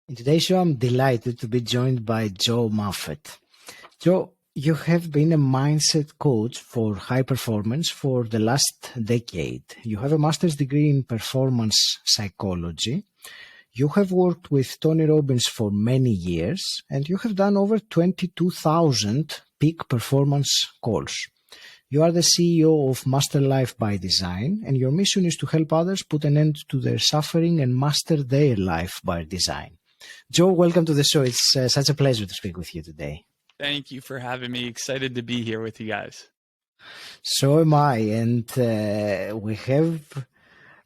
In today's show, I'm delighted to be joined by Joe Moffett. Joe, you have been a mindset coach for high performance for the last decade. You have a master's degree in performance psychology. You have worked with Tony Robbins for many years, and you have done over 22,000 peak performance calls. You are the CEO of Master Life by Design, and your mission is to help others put an end to their suffering and master their life by design. Joe, welcome to the show. It's such a pleasure to speak with you today. Thank you for having me. Excited to be here with you guys. So am I, and we have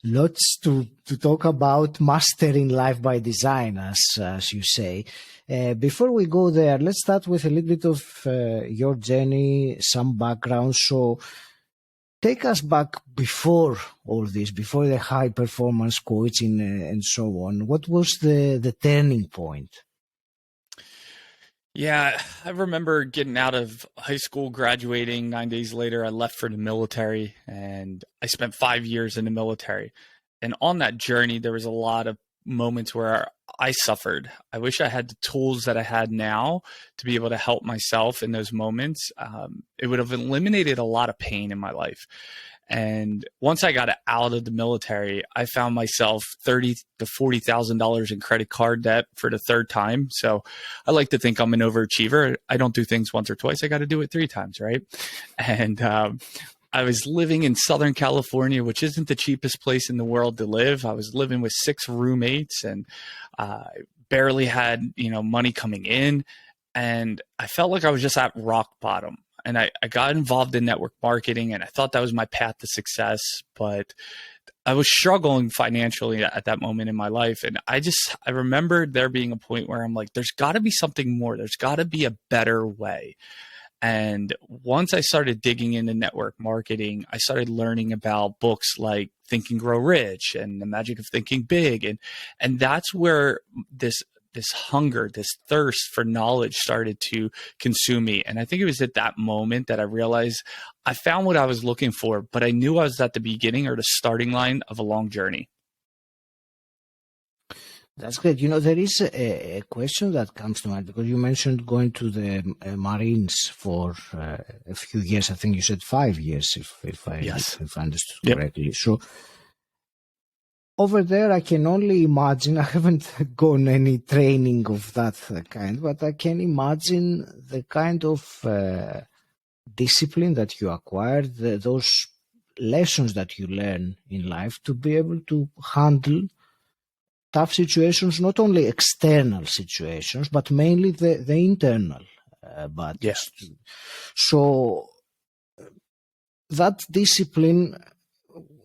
lots to talk about mastering life by design, as you say. Before we go there, let's start with a little bit of your journey, some background. So take us back before all this, before the high performance coaching and so on. What was the turning point? Yeah, I remember getting out of high school, graduating. 9 days later, I left for the military, and I spent 5 years in the military. And on that journey, there was a lot of moments where I suffered. I wish I had the tools that I had now to be able to help myself in those moments. It would have eliminated a lot of pain in my life. And once I got out of the military, I found myself $30,000 to $40,000 in credit card debt for the third time. So I like to think I'm an overachiever. I don't do things once or twice. I got to do it 3 times, right? And I was living in Southern California, which isn't the cheapest place in the world to live. I was living with 6 roommates, and barely had money coming in. And I felt like I was just at rock bottom. And I got involved in network marketing, and I thought that was my path to success, but I was struggling financially at that moment in my life. And I remember there being a point where I'm like, there's got to be something more. There's got to be a better way. And once I started digging into network marketing, I started learning about books like Think and Grow Rich and The Magic of Thinking Big. And that's where this hunger, this thirst for knowledge started to consume me. And I think it was at that moment that I realized I found what I was looking for, but I knew I was at the beginning or the starting line of a long journey. That's great. There is a question that comes to mind because you mentioned going to the Marines for a few years. I think you said 5 years, if I understood correctly. So over there, I can only imagine, I haven't gone any training of that kind, but I can imagine the kind of discipline that you acquired, those lessons that you learn in life to be able to handle tough situations, not only external situations, but mainly the internal battles. Yes. So that discipline,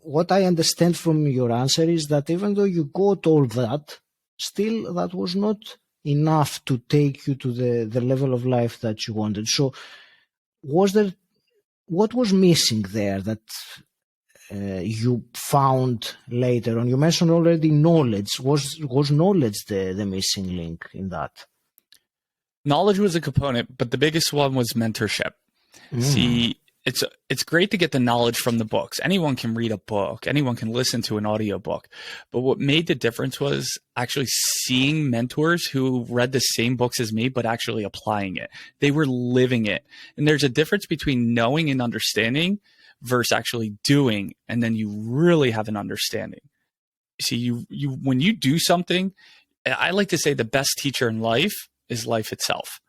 what I understand from your answer is that even though you got all that, still that was not enough to take you to the level of life that you wanted. So what was missing there that you found later on? You mentioned already knowledge. Was knowledge the missing link in that? Knowledge was a component, but the biggest one was mentorship. See, it's great to get the knowledge from the books. Anyone can read a book. Anyone can listen to an audiobook. But what made the difference was actually seeing mentors who read the same books as me, but actually applying it. They were living it. And there's a difference between knowing and understanding versus actually doing, and then you really have an understanding. See, you when you do something, I like to say the best teacher in life is life itself.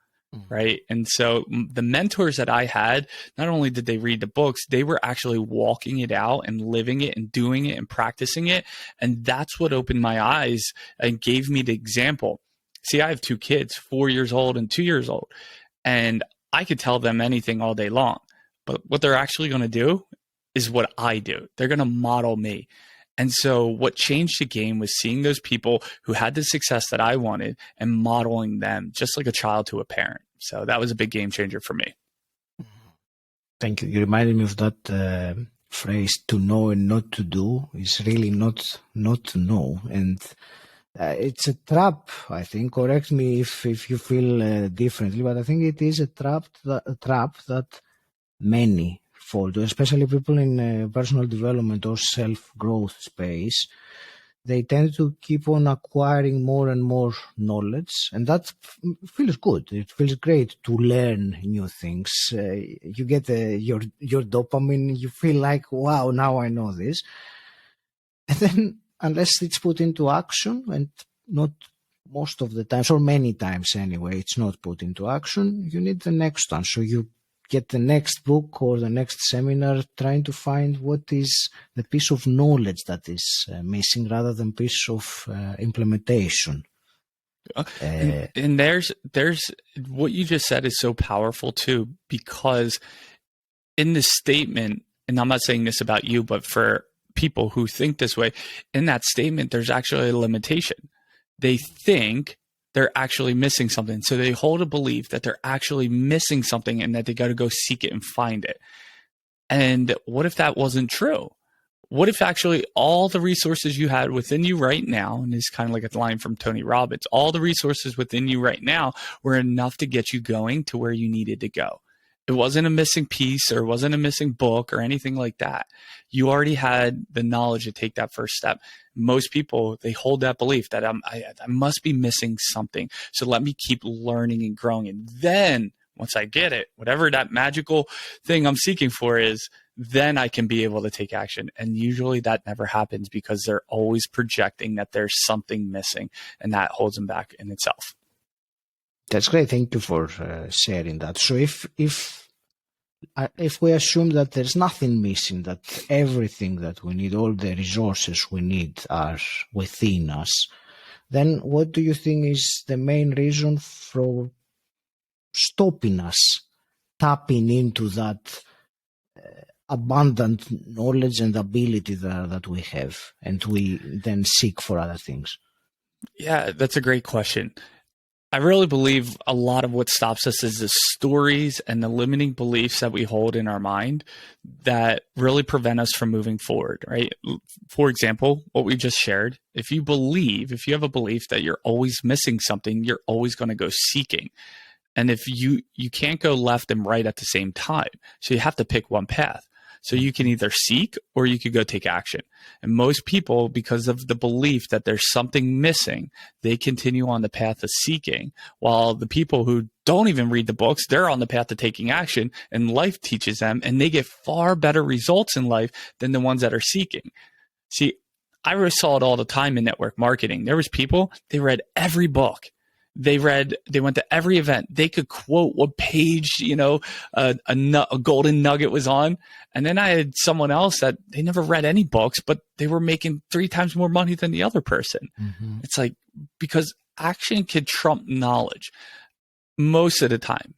Right. And so the mentors that I had, not only did they read the books, they were actually walking it out and living it and doing it and practicing it. And that's what opened my eyes and gave me the example. See, I have 2 kids, 4 years old and 2 years old, and I could tell them anything all day long. But what they're actually going to do is what I do. They're going to model me. And so what changed the game was seeing those people who had the success that I wanted and modeling them just like a child to a parent. So that was a big game changer for me. Thank you. You reminded me of that phrase, to know and not to do is really not to know. And it's a trap, I think. Correct me if you feel differently, but I think it is a trap that many fall to, especially people in personal development or self-growth space. they tend to keep on acquiring more and more knowledge, and that feels good. It feels great to learn new things. You get your dopamine. You feel like, wow, now I know this. And then, unless it's put into action, and not most of the times, or many times anyway, it's not put into action, you need the next one. So you get the next book or the next seminar trying to find what is the piece of knowledge that is missing, rather than piece of implementation. And there's what you just said is so powerful too, because in this statement, and I'm not saying this about you, but for people who think this way, in that statement, there's actually a limitation. They think they're actually missing something. So they hold a belief that they're actually missing something and that they got to go seek it and find it. And what if that wasn't true? What if actually all the resources you had within you right now, and it's kind of like a line from Tony Robbins, all the resources within you right now were enough to get you going to where you needed to go? It wasn't a missing piece, or it wasn't a missing book or anything like that. You already had the knowledge to take that first step. Most people, they hold that belief that I must be missing something. So let me keep learning and growing. And then once I get it, whatever that magical thing I'm seeking for is, then I can be able to take action. And usually that never happens, because they're always projecting that there's something missing, and that holds them back in itself. That's great. Thank you for sharing that. So if we assume that there's nothing missing, that everything that we need, all the resources we need are within us, then what do you think is the main reason for stopping us tapping into that abundant knowledge and ability that we have, and we then seek for other things? Yeah, that's a great question. I really believe a lot of what stops us is the stories and the limiting beliefs that we hold in our mind that really prevent us from moving forward, right? For example, what we just shared, if you have a belief that you're always missing something, you're always going to go seeking. And if you can't go left and right at the same time, so you have to pick one path. So you can either seek or you could go take action. And most people, because of the belief that there's something missing, they continue on the path of seeking, while the people who don't even read the books, they're on the path to taking action, and life teaches them, and they get far better results in life than the ones that are seeking. See, I saw it all the time in network marketing. There was people, they read every book. They went to every event. They could quote what page, a golden nugget was on. And then I had someone else that they never read any books, but they were making 3 times more money than the other person. Mm-hmm. It's like, because action can trump knowledge most of the time.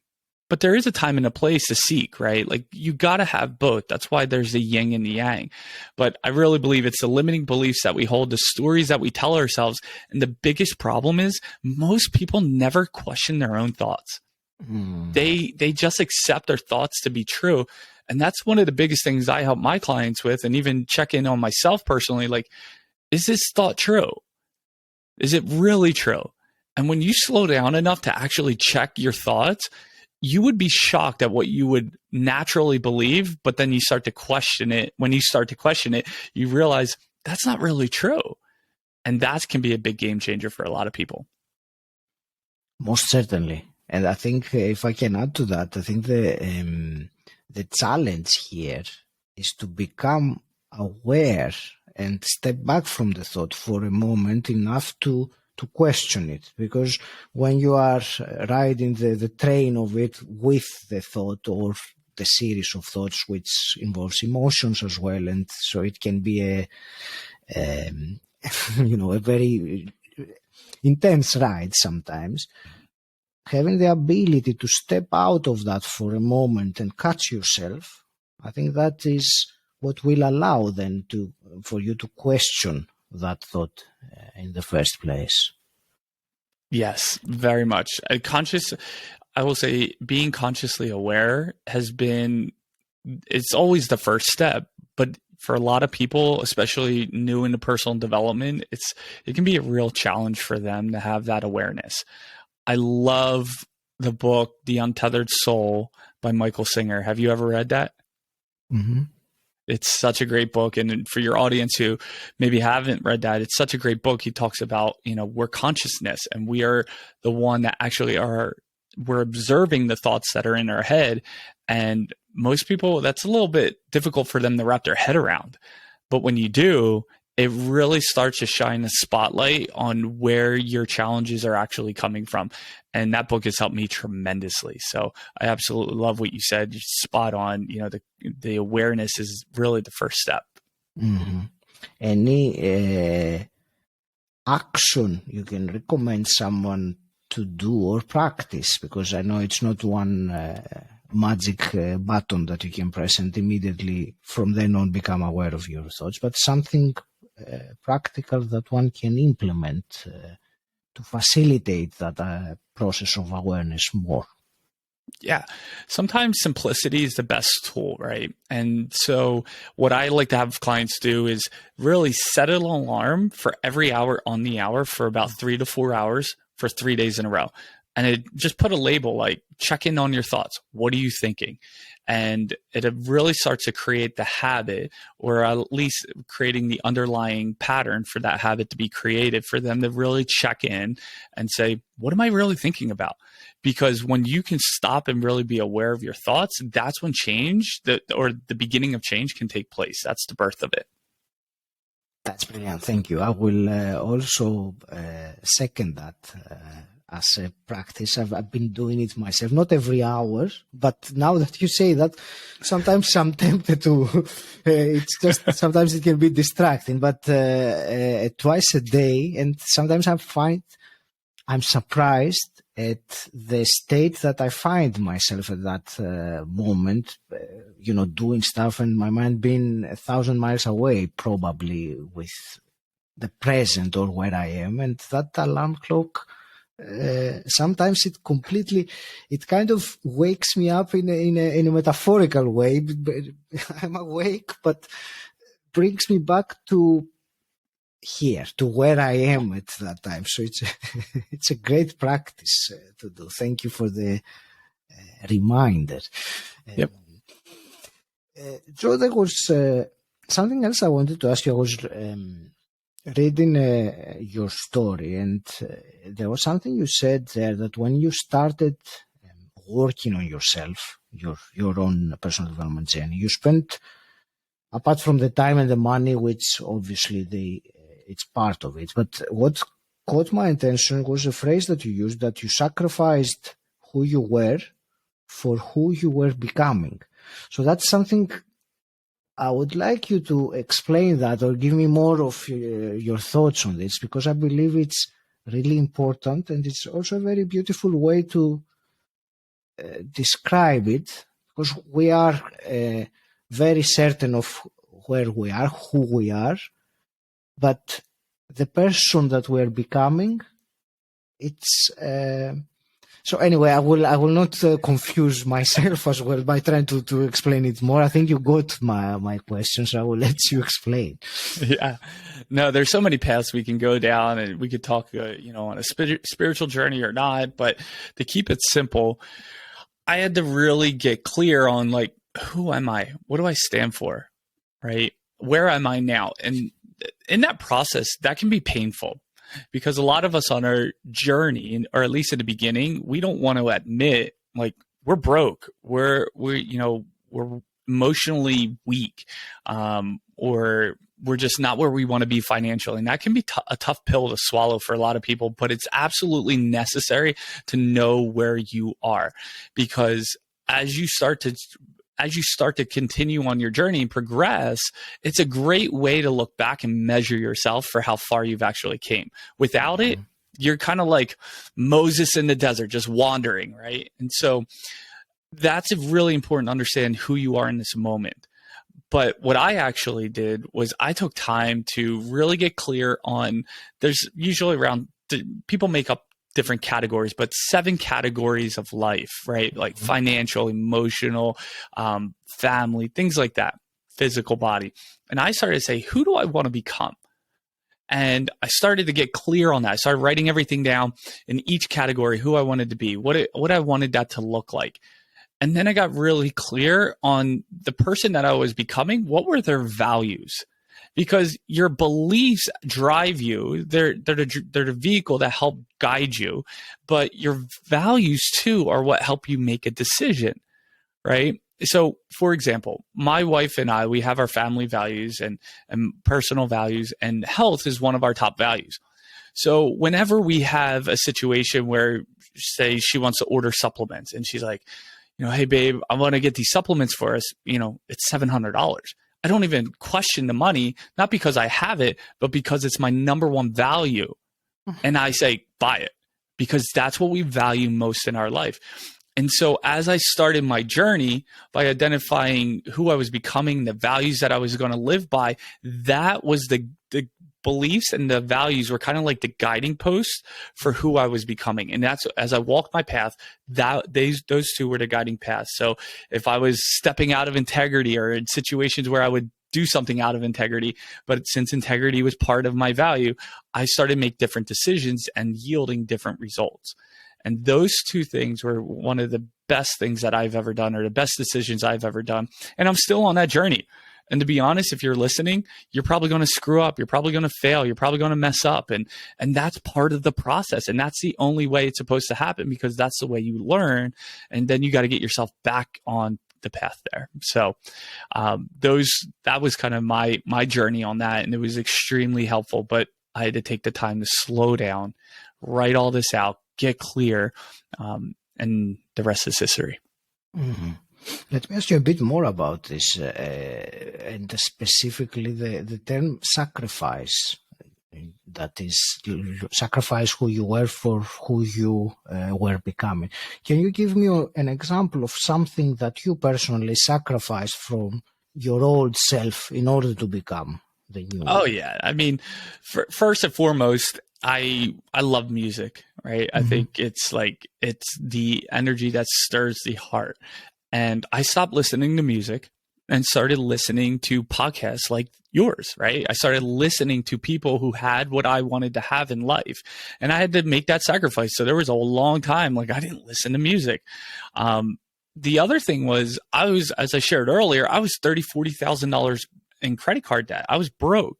But there is a time and a place to seek, right? Like, you got to have both. That's why there's the yin and the yang. But I really believe it's the limiting beliefs that we hold, the stories that we tell ourselves. And the biggest problem is most people never question their own thoughts. They just accept their thoughts to be true. And that's one of the biggest things I help my clients with, and even check in on myself personally. Like, is this thought true? Is it really true? And when you slow down enough to actually check your thoughts, you would be shocked at what you would naturally believe, but then you start to question it. When you start to question it, you realize that's not really true. And that can be a big game changer for a lot of people. Most certainly. And I think if I can add to that, I think the challenge here is to become aware and step back from the thought for a moment enough to question it, because when you are riding the train of it with the thought or the series of thoughts, which involves emotions as well, and so it can be a very intense ride sometimes. Having the ability to step out of that for a moment and catch yourself, I think that is what will allow then for you to question that thought in the first place. Yes, very much. I will say being consciously aware it's always the first step, but for a lot of people, especially new into personal development, it can be a real challenge for them to have that awareness. I love the book, The Untethered Soul by Michael Singer. Have you ever read that? Mm-hmm. It's such a great book. And for your audience who maybe haven't read that, it's such a great book. He talks about, we're consciousness, and we are the one that actually we're observing the thoughts that are in our head. And most people, that's a little bit difficult for them to wrap their head around. But when you do, it really starts to shine a spotlight on where your challenges are actually coming from. And that book has helped me tremendously. So I absolutely love what you said. You're spot on. The awareness is really the first step. Mm-hmm. Any action you can recommend someone to do or practice? Because I know it's not one magic button that you can press and immediately from then on become aware of your thoughts, but something practical that one can implement to facilitate that process of awareness more. Yeah. Sometimes simplicity is the best tool, right? And so what I like to have clients do is really set an alarm for every hour on the hour for about 3 to 4 hours for 3 days in a row. And just put a label like, check in on your thoughts. What are you thinking? And it really starts to create the habit, or at least creating the underlying pattern for that habit to be created, for them to really check in and say, what am I really thinking about? Because when you can stop and really be aware of your thoughts, that's when change, or the beginning of change, can take place. That's the birth of it. That's brilliant. Thank you. I will also second that. As a practice, I've been doing it myself, not every hour, but now that you say that, sometimes I'm tempted to, it's just, sometimes it can be distracting, but twice a day, and sometimes I'm surprised at the state that I find myself at that moment, doing stuff and my mind being 1,000 miles away, probably with the present or where I am, and that alarm clock, sometimes it kind of wakes me up in a metaphorical way. I'm awake, but brings me back to here, to where I am at that time. So it's a great practice to do. Thank you for the reminder. Yep. Joe, there was something else I wanted to ask you. I was reading your story, and there was something you said there, that when you started working on yourself, your own personal development journey, you spent, apart from the time and the money, which obviously it's part of it, but what caught my attention was a phrase that you used, that you sacrificed who you were for who you were becoming. So that's something I would like you to explain that, or give me more of your thoughts on this, because I believe it's really important, and it's also a very beautiful way to describe it, because we are very certain of where we are, who we are, but the person that we're becoming, it's... So anyway, I will not confuse myself as well by trying to explain it more. I think you got my questions. I will let you explain. Yeah, no, there's so many paths we can go down, and we could talk, on a spiritual journey or not. But to keep it simple, I had to really get clear on, like, who am I? What do I stand for? Right? Where am I now? And in that process, that can be painful. Because a lot of us on our journey, or at least at the beginning, we don't want to admit, like, we're broke, we're emotionally weak, or we're just not where we want to be financially. And that can be a tough pill to swallow for a lot of people, but it's absolutely necessary to know where you are, because as you start to continue on your journey and progress, it's a great way to look back and measure yourself for how far you've actually came. Without it, you're kind of like Moses in the desert, just wandering, right? And so that's really important to understand who you are in this moment. But what I actually did was I took time to really get clear on, there's usually people make up different categories, but 7 categories of life, right? Like financial, emotional, family, things like that, physical body. And I started to say, who do I want to become? And I started to get clear on that. I started writing everything down in each category, who I wanted to be, what I wanted that to look like. And then I got really clear on the person that I was becoming. What were their values? Because your beliefs drive you. They're the vehicle that help guide you, but your values too are what help you make a decision, right? So, for example, my wife and I, we have our family values and personal values, and health is one of our top values. So whenever we have a situation where, say, she wants to order supplements and she's like, hey, babe, I want to get these supplements for us. It's $700. I don't even question the money, not because I have it, but because it's my number one value. And I say, buy it, because that's what we value most in our life. And so as I started my journey by identifying who I was becoming, the values that I was going to live by, that was the beliefs and the values were kind of like the guiding posts for who I was becoming. And that's, as I walked my path, those two were the guiding paths. So if I was stepping out of integrity, or in situations where I would do something out of integrity, but since integrity was part of my value, I started to make different decisions and yielding different results. And those two things were one of the best things that I've ever done, or the best decisions I've ever done. And I'm still on that journey. And to be honest, if you're listening, you're probably going to screw up. You're probably going to fail. You're probably going to mess up. And that's part of the process. And that's the only way it's supposed to happen, because that's the way you learn. And then you got to get yourself back on the path there. So that was kind of my journey on that. And it was extremely helpful, but I had to take the time to slow down, write all this out, get clear, and the rest is history. Mm-hmm. Let me ask you a bit more about this, and specifically the term sacrifice. That is, you sacrifice who you were for who you were becoming. Can you give me an example of something that you personally sacrificed from your old self in order to become the new? Oh, yeah. I mean, first and foremost, I love music, right? I think it's the energy that stirs the heart. And I stopped listening to music and started listening to podcasts like yours, right? I started listening to people who had what I wanted to have in life. And I had to make that sacrifice. So there was a long time I didn't listen to music. The other thing was, as I shared earlier, I was $30,000, $40,000 in credit card debt. I was broke.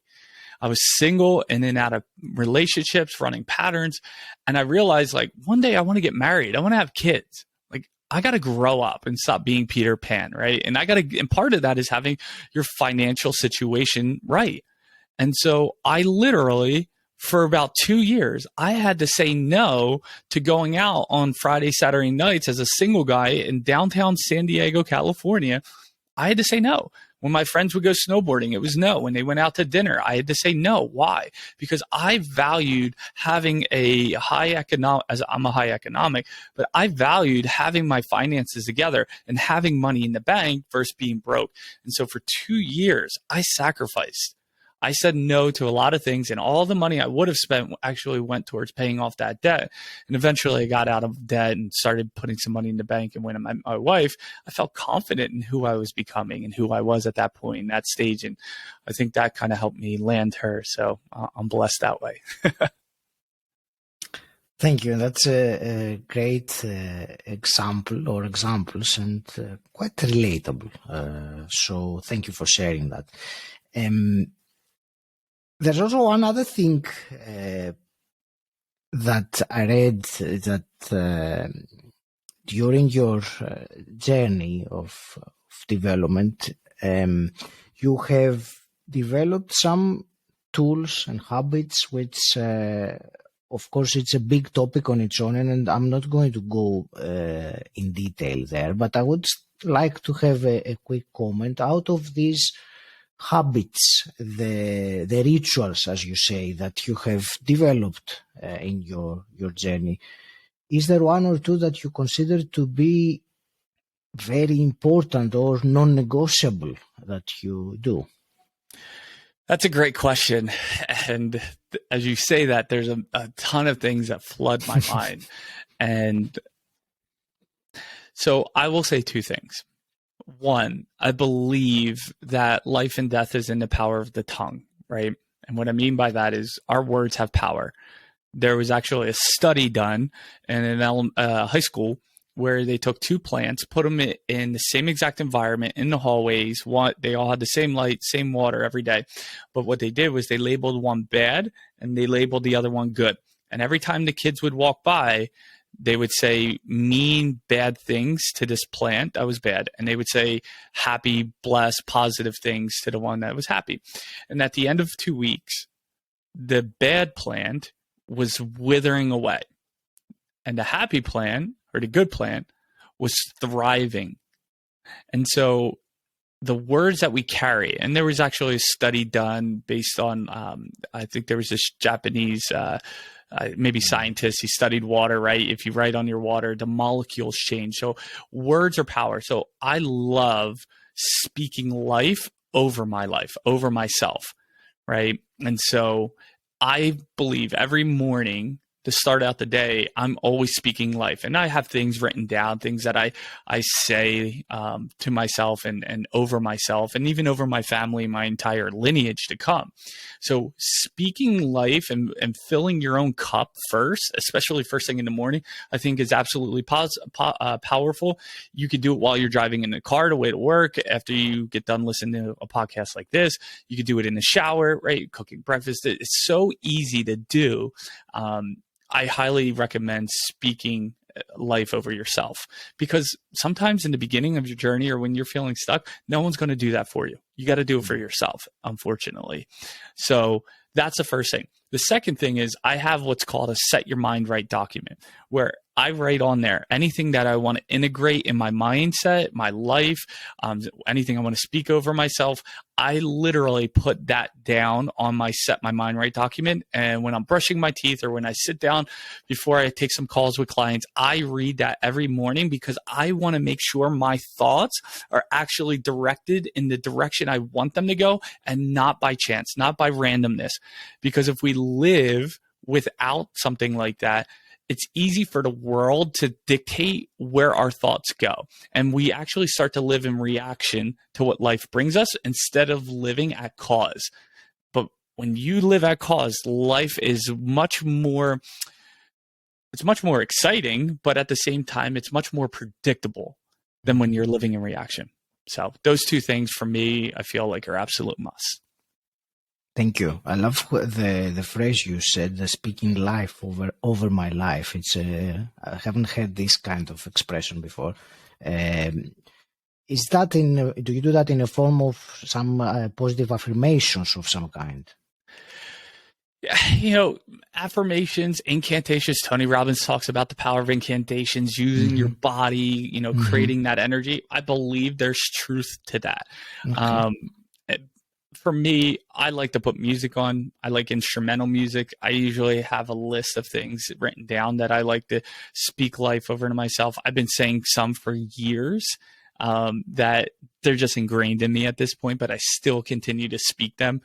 I was single, in and out of relationships, running patterns. And I realized one day I want to get married. I want to have kids. I got to grow up and stop being Peter Pan, right? And and part of that is having your financial situation right. And so I literally, for about 2 years, I had to say no to going out on Friday, Saturday nights as a single guy in downtown San Diego, California. I had to say no. When my friends would go snowboarding, it was no. When they went out to dinner, I had to say no. Why? Because I valued having a high economic, as I'm a high economic, but I valued having my finances together and having money in the bank versus being broke. And so for 2 years, I sacrificed. I said no to a lot of things, and all the money I would have spent actually went towards paying off that debt. And eventually I got out of debt and started putting some money in the bank. And when I met my wife, I felt confident in who I was becoming and who I was at that point, in that stage. And I think that kind of helped me land her. So I'm blessed that way. Thank you. That's a great example, or examples, and quite relatable. So thank you for sharing that. There's also one other thing that I read, that during your journey of development, you have developed some tools and habits, which, of course, it's a big topic on its own, and I'm not going to go in detail there, but I would like to have a quick comment out of these habits, the rituals, as you say, that you have developed in your journey. Is there one or two that you consider to be very important or non-negotiable that you do? That's a great question. And as you say that, there's a ton of things that flood my mind. And so I will say two things. One, I believe that life and death is in the power of the tongue, right? And what I mean by that is our words have power. There was actually a study done in high school where they took two plants, put them in the same exact environment in the hallways. They all had the same light, same water every day. But what they did was they labeled one bad and they labeled the other one good. And every time the kids would walk by, they would say mean, bad things to this plant that was bad. And they would say happy, blessed, positive things to the one that was happy. And at the end of 2 weeks, the bad plant was withering away. And the happy plant, or the good plant, was thriving. And so the words that we carry, and there was actually a study done based on, I think there was this Japanese maybe scientist, he studied water, right? If you write on your water, the molecules change. So words are power. So I love speaking life over my life, over myself, right? And so I believe every morning to start out the day, I'm always speaking life. And I have things written down, things that I say to myself and over myself, and even over my family, my entire lineage to come. So speaking life and filling your own cup first, especially first thing in the morning, I think is absolutely powerful. You could do it while you're driving in the car to way to work. After you get done listening to a podcast like this, you could do it in the shower, right? Cooking breakfast. It's so easy to do. I highly recommend speaking life over yourself, because sometimes in the beginning of your journey or when you're feeling stuck, no one's going to do that for you. You got to do it for yourself, unfortunately. So that's the first thing. The second thing is I have what's called a set your mind right document, where I write on there anything that I want to integrate in my mindset, my life, anything I want to speak over myself. I literally put that down on my set my mind right document. And when I'm brushing my teeth or when I sit down before I take some calls with clients, I read that every morning, because I want to make sure my thoughts are actually directed in the direction I want them to go, and not by chance, not by randomness. Because if we live without something like that, it's easy for the world to dictate where our thoughts go. And we actually start to live in reaction to what life brings us instead of living at cause. But when you live at cause, life is much more exciting, but at the same time, it's much more predictable than when you're living in reaction. So those two things for me, I feel like are absolute must. Thank you. I love the phrase you said, the speaking life over my life. It's I haven't heard this kind of expression before. Is that do you do that in a form of some positive affirmations of some kind? You know, affirmations, incantations. Tony Robbins talks about the power of incantations, using your body, creating that energy. I believe there's truth to that. Okay. For me, I like to put music on. I like instrumental music. I usually have a list of things written down that I like to speak life over to myself. I've been saying some for years that they're just ingrained in me at this point, but I still continue to speak them.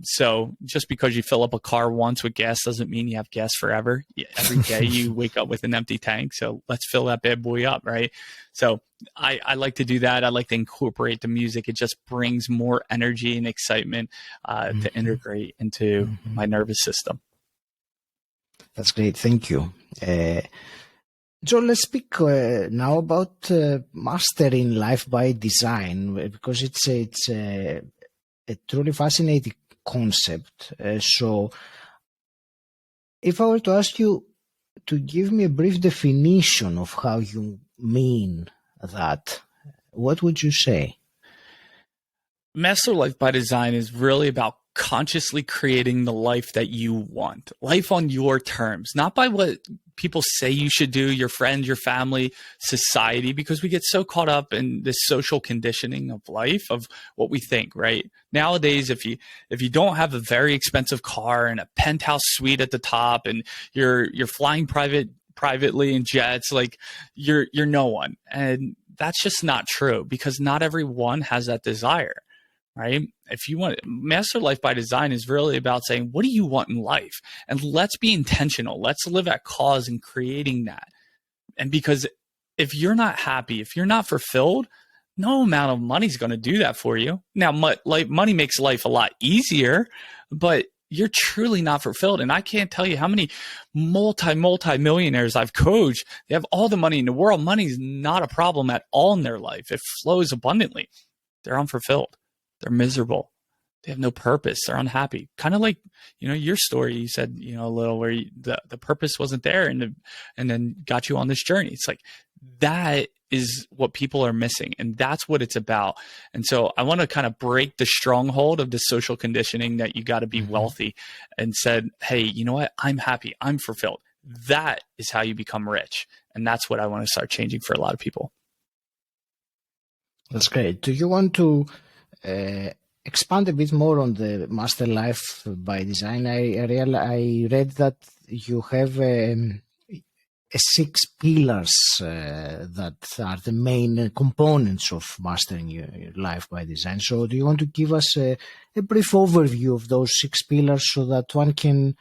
So just because you fill up a car once with gas doesn't mean you have gas forever. Every day you wake up with an empty tank. So let's fill that bad boy up, right? So I like to do that. I like to incorporate the music. It just brings more energy and excitement to integrate into my nervous system. That's great. Thank you. Joe, let's speak now about mastering life by design, because it's a truly fascinating concept. So if I were to ask you to give me a brief definition of how you mean that, what would you say? Master Life by Design is really about consciously creating the life that you want, life on your terms, not by what people say you should do, your friends, your family, society, because we get so caught up in this social conditioning of life, of what we think, right? Nowadays, if you don't have a very expensive car and a penthouse suite at the top and you're flying privately in jets, like you're no one. And that's just not true, because not everyone has that desire. Right? If you want, Master Life by Design is really about saying, what do you want in life? And let's be intentional. Let's live at cause in creating that. And because if you're not happy, if you're not fulfilled, no amount of money is going to do that for you. Now, money makes life a lot easier, but you're truly not fulfilled. And I can't tell you how many multi-millionaires I've coached. They have all the money in the world. Money is not a problem at all in their life. It flows abundantly. They're unfulfilled. They're miserable. They have no purpose. They're unhappy. Kind of like, your story, you said, a little where the purpose wasn't there and then got you on this journey. It's like, that is what people are missing. And that's what it's about. And so I want to kind of break the stronghold of the social conditioning that you got to be wealthy and said, hey, you know what? I'm happy. I'm fulfilled. That is how you become rich. And that's what I want to start changing for a lot of people. That's great. Do you want to expand a bit more on the Master Life by Design? I read that you have 6 pillars that are the main components of mastering your life by design. So do you want to give us a brief overview of those 6 pillars so that one can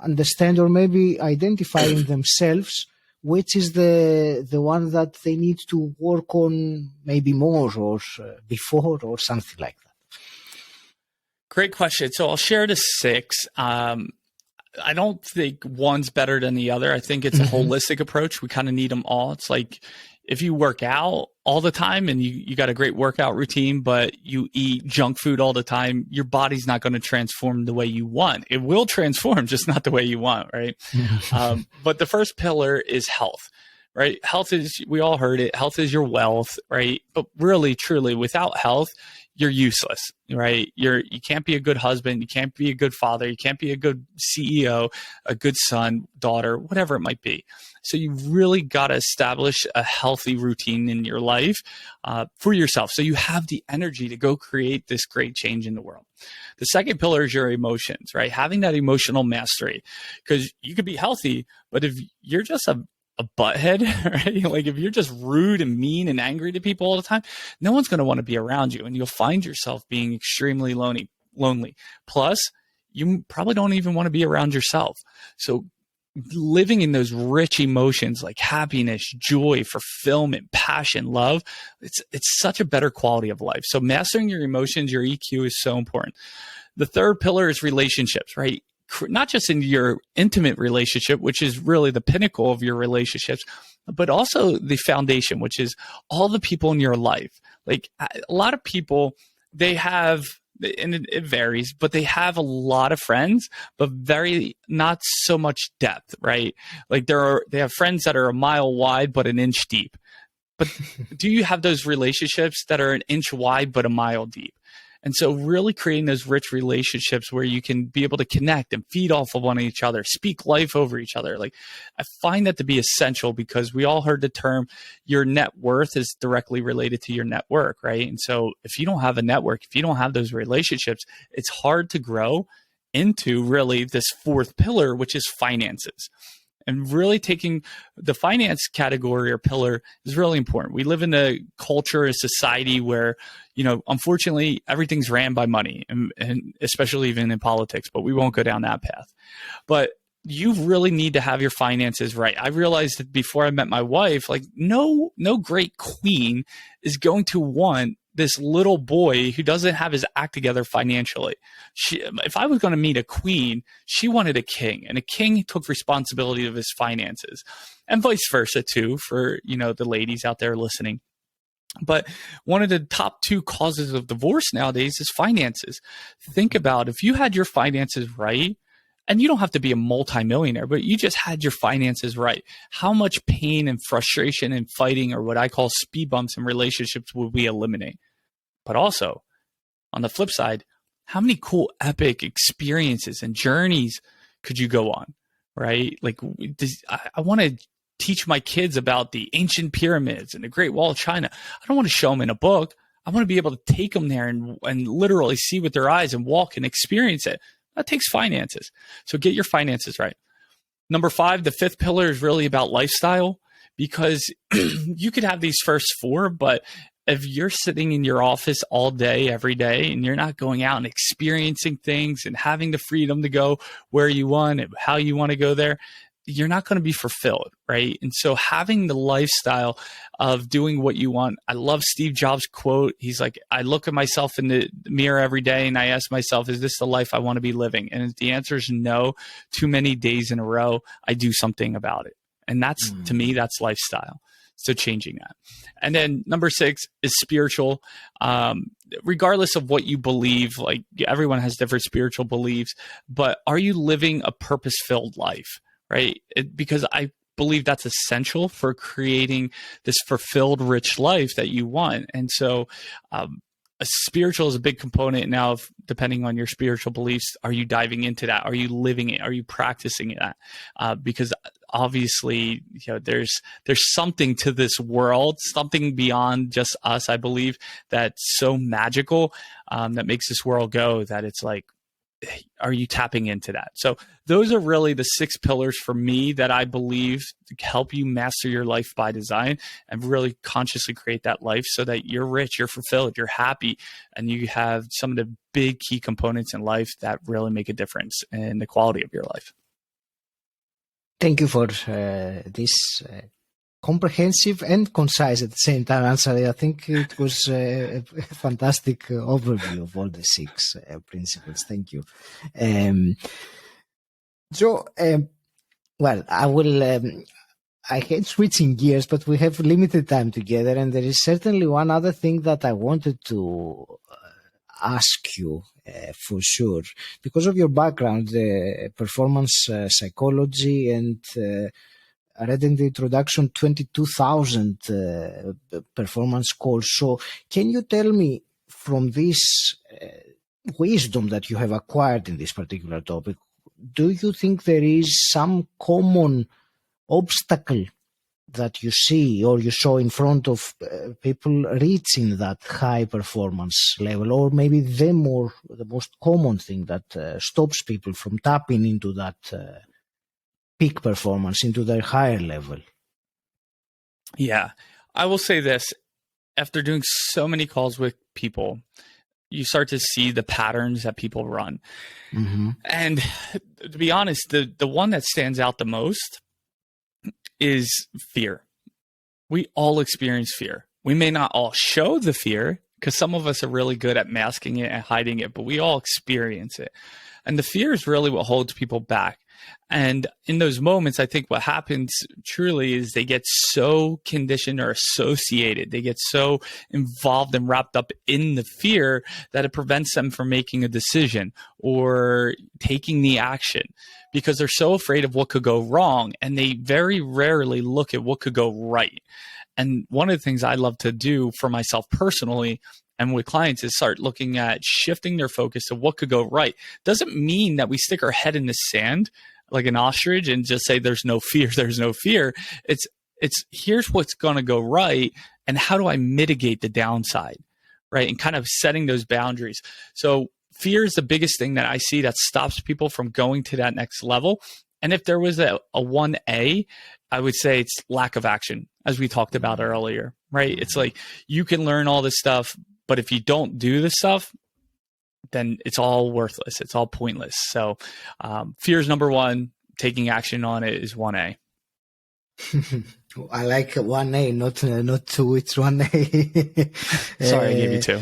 understand or maybe identify in themselves which is the one that they need to work on maybe more or before or something like that? Great question. So I'll share the 6. I don't think one's better than the other. I think it's a holistic approach. We kind of need them all. It's like if you work out all the time and you got a great workout routine, but you eat junk food all the time, your body's not going to transform the way you want. It will transform, just not the way you want, right? But the first pillar is health, right? Health is, we all heard it, health is your wealth, right? But really, truly, without health, you're useless, right? You can't be a good husband. You can't be a good father. You can't be a good CEO, a good son, daughter, whatever it might be. So you've really got to establish a healthy routine in your life for yourself. So you have the energy to go create this great change in the world. The second pillar is your emotions, right? Having that emotional mastery, because you could be healthy, but if you're just a butthead, right? Like if you're just rude and mean and angry to people all the time, no one's going to want to be around you, and you'll find yourself being extremely lonely. Plus, you probably don't even want to be around yourself. So living in those rich emotions like happiness, joy, fulfillment, passion, love, it's such a better quality of life. So mastering your emotions, your EQ is so important. The third pillar is relationships, right? Not just in your intimate relationship, which is really the pinnacle of your relationships, but also the foundation, which is all the people in your life. Like a lot of people, they have, and it varies, but they have a lot of friends, but not so much depth, right? Like they have friends that are a mile wide, but an inch deep. But do you have those relationships that are an inch wide, but a mile deep? And so really creating those rich relationships where you can be able to connect and feed off of one each other, speak life over each other. Like I find that to be essential because we all heard the term, your net worth is directly related to your network, right? And so if you don't have a network, if you don't have those relationships, it's hard to grow into really this fourth pillar, which is finances. And really taking the finance category or pillar is really important. We live in a culture, a society where, unfortunately, everything's ran by money, and especially even in politics, but we won't go down that path. But you really need to have your finances right. I realized that before I met my wife, like no great queen is going to want this little boy who doesn't have his act together financially. If I was going to meet a queen, she wanted a king, and a king took responsibility of his finances, and vice versa too for, the ladies out there listening. But one of the top 2 causes of divorce nowadays is finances. Think about if you had your finances right, and you don't have to be a multimillionaire, but you just had your finances right, how much pain and frustration and fighting, or what I call speed bumps in relationships, would we eliminate? But also, on the flip side, how many cool, epic experiences and journeys could you go on, right? Like, I want to teach my kids about the ancient pyramids and the Great Wall of China. I don't want to show them in a book. I want to be able to take them there and literally see with their eyes and walk and experience it. That takes finances. So get your finances right. Number 5, the 5th pillar is really about lifestyle, because you could have these first 4, but if you're sitting in your office all day, every day, and you're not going out and experiencing things and having the freedom to go where you want and how you want to go there, you're not going to be fulfilled, right? And so having the lifestyle of doing what you want. I love Steve Jobs' quote. He's like, I look at myself in the mirror every day and I ask myself, is this the life I want to be living? And if the answer is no, too many days in a row, I do something about it. And that's, to me, that's lifestyle. So changing that. And then number 6 is spiritual. Regardless of what you believe, like everyone has different spiritual beliefs, but are you living a purpose-filled life, right? Because I believe that's essential for creating this fulfilled, rich life that you want. And so spiritual is a big component now of, depending on your spiritual beliefs, are you diving into that? Are you living it? Are you practicing that? Because obviously, there's something to this world, something beyond just us, I believe, that's so magical, that makes this world go, that it's like, are you tapping into that? So those are really the 6 pillars for me that I believe help you master your life by design and really consciously create that life so that you're rich, you're fulfilled, you're happy, and you have some of the big key components in life that really make a difference in the quality of your life. Thank you for this comprehensive and concise at the same time answer. I think it was a fantastic overview of all the 6 principles. Thank you. Joe, well, I hate switching gears, but we have limited time together, and there is certainly one other thing that I wanted to ask you for sure, because of your background, performance psychology, and I read in the introduction 22,000 performance calls. So can you tell me, from this wisdom that you have acquired in this particular topic, do you think there is some common obstacle that you see or you saw in front of people reaching that high performance level, or maybe the most common thing that stops people from tapping into that peak performance, into their higher level? Yeah, I will say this. After doing so many calls with people, you start to see the patterns that people run. Mm-hmm. And to be honest, the one that stands out the most is fear. We all experience fear. We may not all show the fear, because some of us are really good at masking it and hiding it, but we all experience it. And the fear is really what holds people back. And in those moments, I think what happens truly is they get so conditioned or associated. They get so involved and wrapped up in the fear that it prevents them from making a decision or taking the action, because they're so afraid of what could go wrong. And they very rarely look at what could go right. And one of the things I love to do for myself personally and with clients is start looking at shifting their focus to what could go right. Doesn't mean that we stick our head in the sand like an ostrich and just say there's no fear, there's no fear. It's here's what's going to go right, and how do I mitigate the downside, right? And kind of setting those boundaries. So fear is the biggest thing that I see that stops people from going to that next level. And if there was a 1A, I would say it's lack of action, as we talked about earlier, right? It's like you can learn all this stuff, but if you don't do this stuff, then it's all worthless. It's all pointless. So fear is number 1. Taking action on it is 1A. I like 1A, not 2. It's 1A. Sorry, I gave you 2.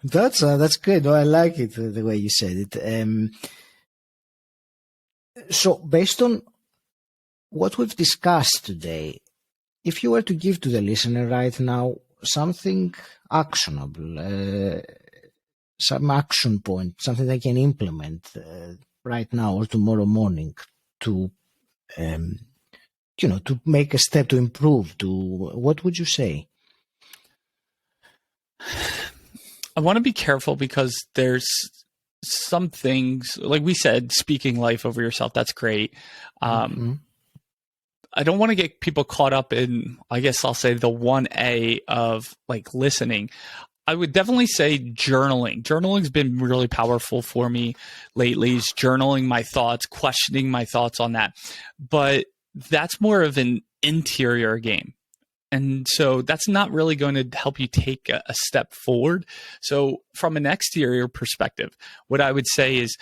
That's good. I like it, the way you said it. So based on what we've discussed today, if you were to give to the listener right now something actionable, some action point, something they can implement right now or tomorrow morning to, to make a step to improve, what would you say? I want to be careful, because there's some things, like we said, speaking life over yourself, that's great. I don't want to get people caught up in, I guess I'll say, the 1A of like listening. I would definitely say journaling. Journaling's been really powerful for me lately. Is journaling my thoughts, questioning my thoughts on that. But that's more of an interior game. And so that's not really going to help you take a step forward. So from an exterior perspective, what I would say is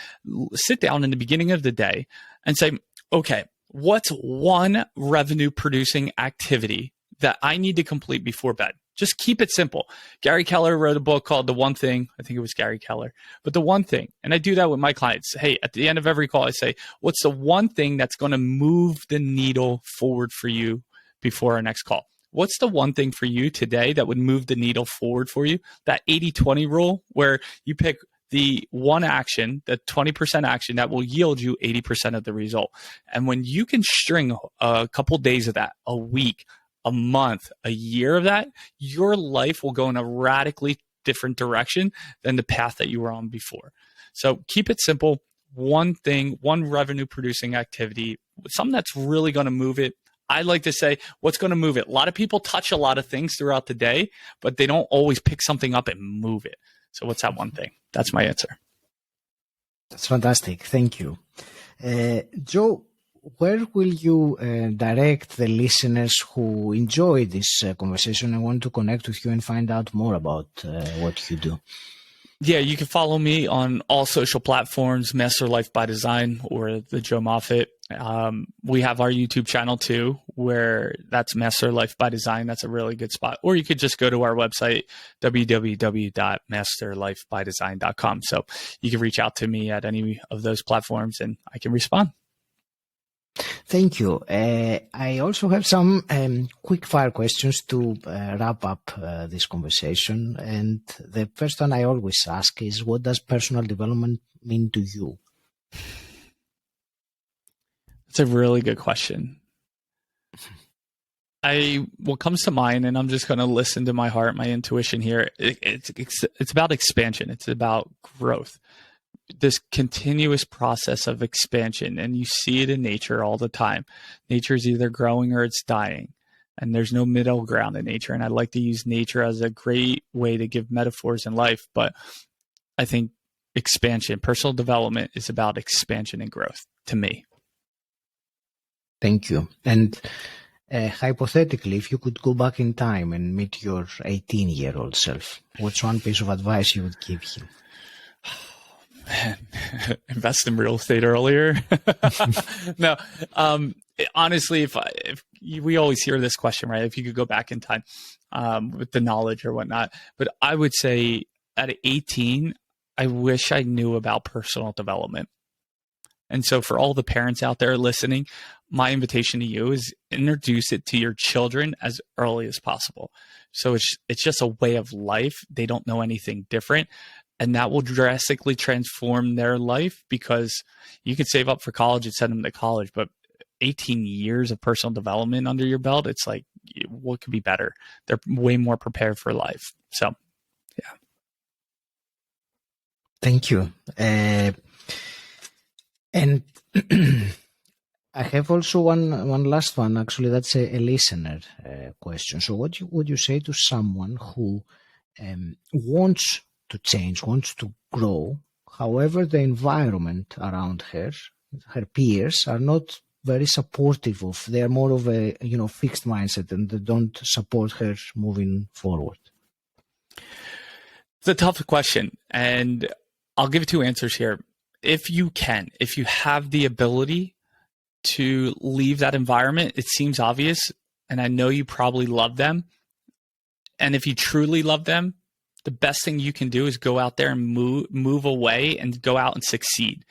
sit down in the beginning of the day and say, okay, what's one revenue producing activity that I need to complete before bed? Just keep it simple. Gary Keller wrote a book called The One Thing. I think it was Gary Keller, but The One Thing. And I do that with my clients. Hey, at the end of every call, I say, what's the one thing that's going to move the needle forward for you before our next call? What's the one thing for you today that would move the needle forward for you? That 80-20 rule, where you pick the one action, the 20% action that will yield you 80% of the result. And when you can string a couple days of that, a week, a month, a year of that, your life will go in a radically different direction than the path that you were on before. So keep it simple. One thing, one revenue producing activity, something that's really going to move it. I like to say, what's going to move it? A lot of people touch a lot of things throughout the day, but they don't always pick something up and move it. So what's that one thing? That's my answer. That's fantastic. Thank you. Joe, where will you direct the listeners who enjoy this conversation and want to connect with you and find out more about what you do? Yeah, you can follow me on all social platforms, Master Life by Design or the Joe Moffett. We have our YouTube channel too, where that's Master Life by Design. That's a really good spot. Or you could just go to our website, www.masterlifebydesign.com. So you can reach out to me at any of those platforms and I can respond. Thank you. I also have some quick fire questions to wrap up this conversation. And the first one I always ask is, what does personal development mean to you? It's a really good question. What comes to mind, and I'm just going to listen to my heart, my intuition here. It's about expansion. It's about growth. This continuous process of expansion, and you see it in nature all the time. Nature is either growing or it's dying, and there's no middle ground in nature. And I like to use nature as a great way to give metaphors in life, but I think expansion, personal development is about expansion and growth to me. Thank you. And hypothetically, if you could go back in time and meet your 18-year-old self, what's one piece of advice you would give him? Invest in real estate earlier. No, honestly, if we always hear this question, right? If you could go back in time with the knowledge or whatnot, but I would say at 18, I wish I knew about personal development. And so for all the parents out there listening, my invitation to you is introduce it to your children as early as possible. So it's just a way of life. They don't know anything different. And that will drastically transform their life, because you could save up for college and send them to college, but 18 years of personal development under your belt, it's like, what could be better? They're way more prepared for life. So, yeah. Thank you. And I have also one last one, actually. That's a listener question. So what would you say to someone who wants to change, wants to grow, however the environment around her peers are not very supportive of, they are more of a fixed mindset and they don't support her moving forward? It's a tough question, and I'll give you two answers here. If you have the ability to leave that environment, it seems obvious, and I know you probably love them. And if you truly love them, the best thing you can do is go out there and move away and go out and succeed.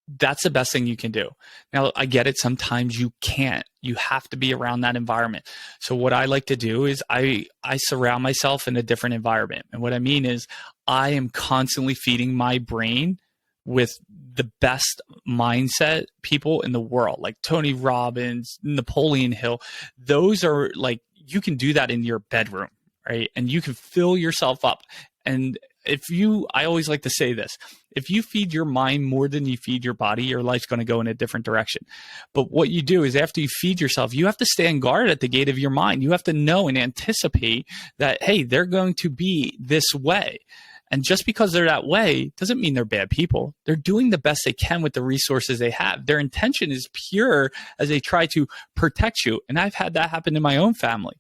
That's the best thing you can do. Now, I get it. Sometimes you can't. You have to be around that environment. So what I like to do is I surround myself in a different environment. And what I mean is I am constantly feeding my brain with the best mindset people in the world, like Tony Robbins, Napoleon Hill. Those are like, you can do that in your bedroom, right? And you can fill yourself up. And I always like to say this, if you feed your mind more than you feed your body, your life's going to go in a different direction. But what you do is after you feed yourself, you have to stand guard at the gate of your mind. You have to know and anticipate that, hey, they're going to be this way. And just because they're that way doesn't mean they're bad people. They're doing the best they can with the resources they have. Their intention is pure as they try to protect you. And I've had that happen in my own family.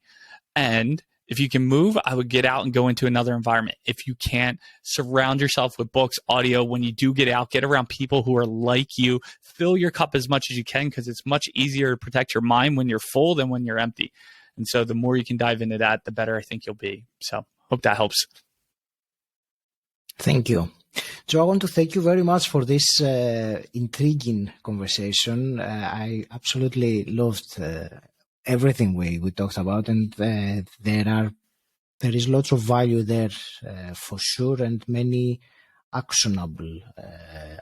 And If you can move, I would get out and go into another environment. If you can't, surround yourself with books, audio. When you do get out, get around people who are like you. Fill your cup as much as you can, because it's much easier to protect your mind when you're full than when you're empty. And so the more you can dive into that, the better I think you'll be. So hope that helps. Thank you. Joe, I want to thank you very much for this intriguing conversation. I absolutely loved everything we talked about, and there is lots of value there for sure, and many actionable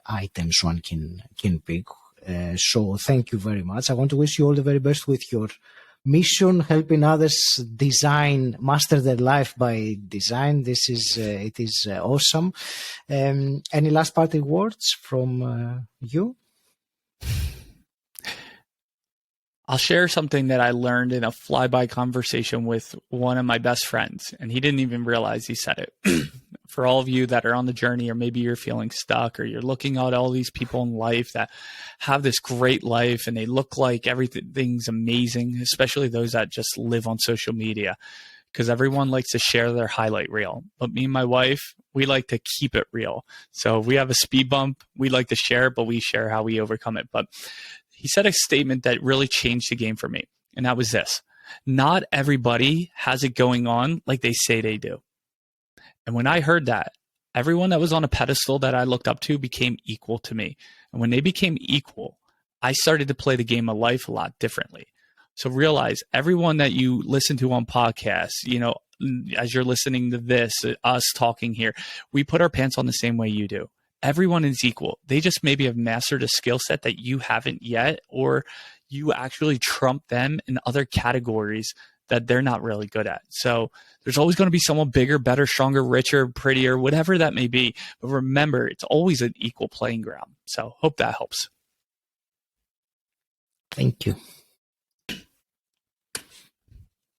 items one can pick. So thank you very much. I want to wish you all the very best with your mission, helping others master their life by design. It is awesome. Any last parting words from you? I'll share something that I learned in a flyby conversation with one of my best friends, and he didn't even realize he said it. For all of you that are on the journey, or maybe you're feeling stuck, or you're looking at all these people in life that have this great life and they look like everything's amazing, especially those that just live on social media, because everyone likes to share their highlight reel. But me and my wife, we like to keep it real. So if we have a speed bump, we like to share it, but we share how we overcome it. But he said a statement that really changed the game for me, and that was this: not everybody has it going on like they say they do. And when I heard that, everyone that was on a pedestal that I looked up to became equal to me. And when they became equal, I started to play the game of life a lot differently. So realize everyone that you listen to on podcasts, as you're listening to this, us talking here, we put our pants on the same way you do. Everyone is equal. They just maybe have mastered a skill set that you haven't yet, or you actually trump them in other categories that they're not really good at. So there's always going to be someone bigger, better, stronger, richer, prettier, whatever that may be. But remember, it's always an equal playing ground. So hope that helps. Thank you.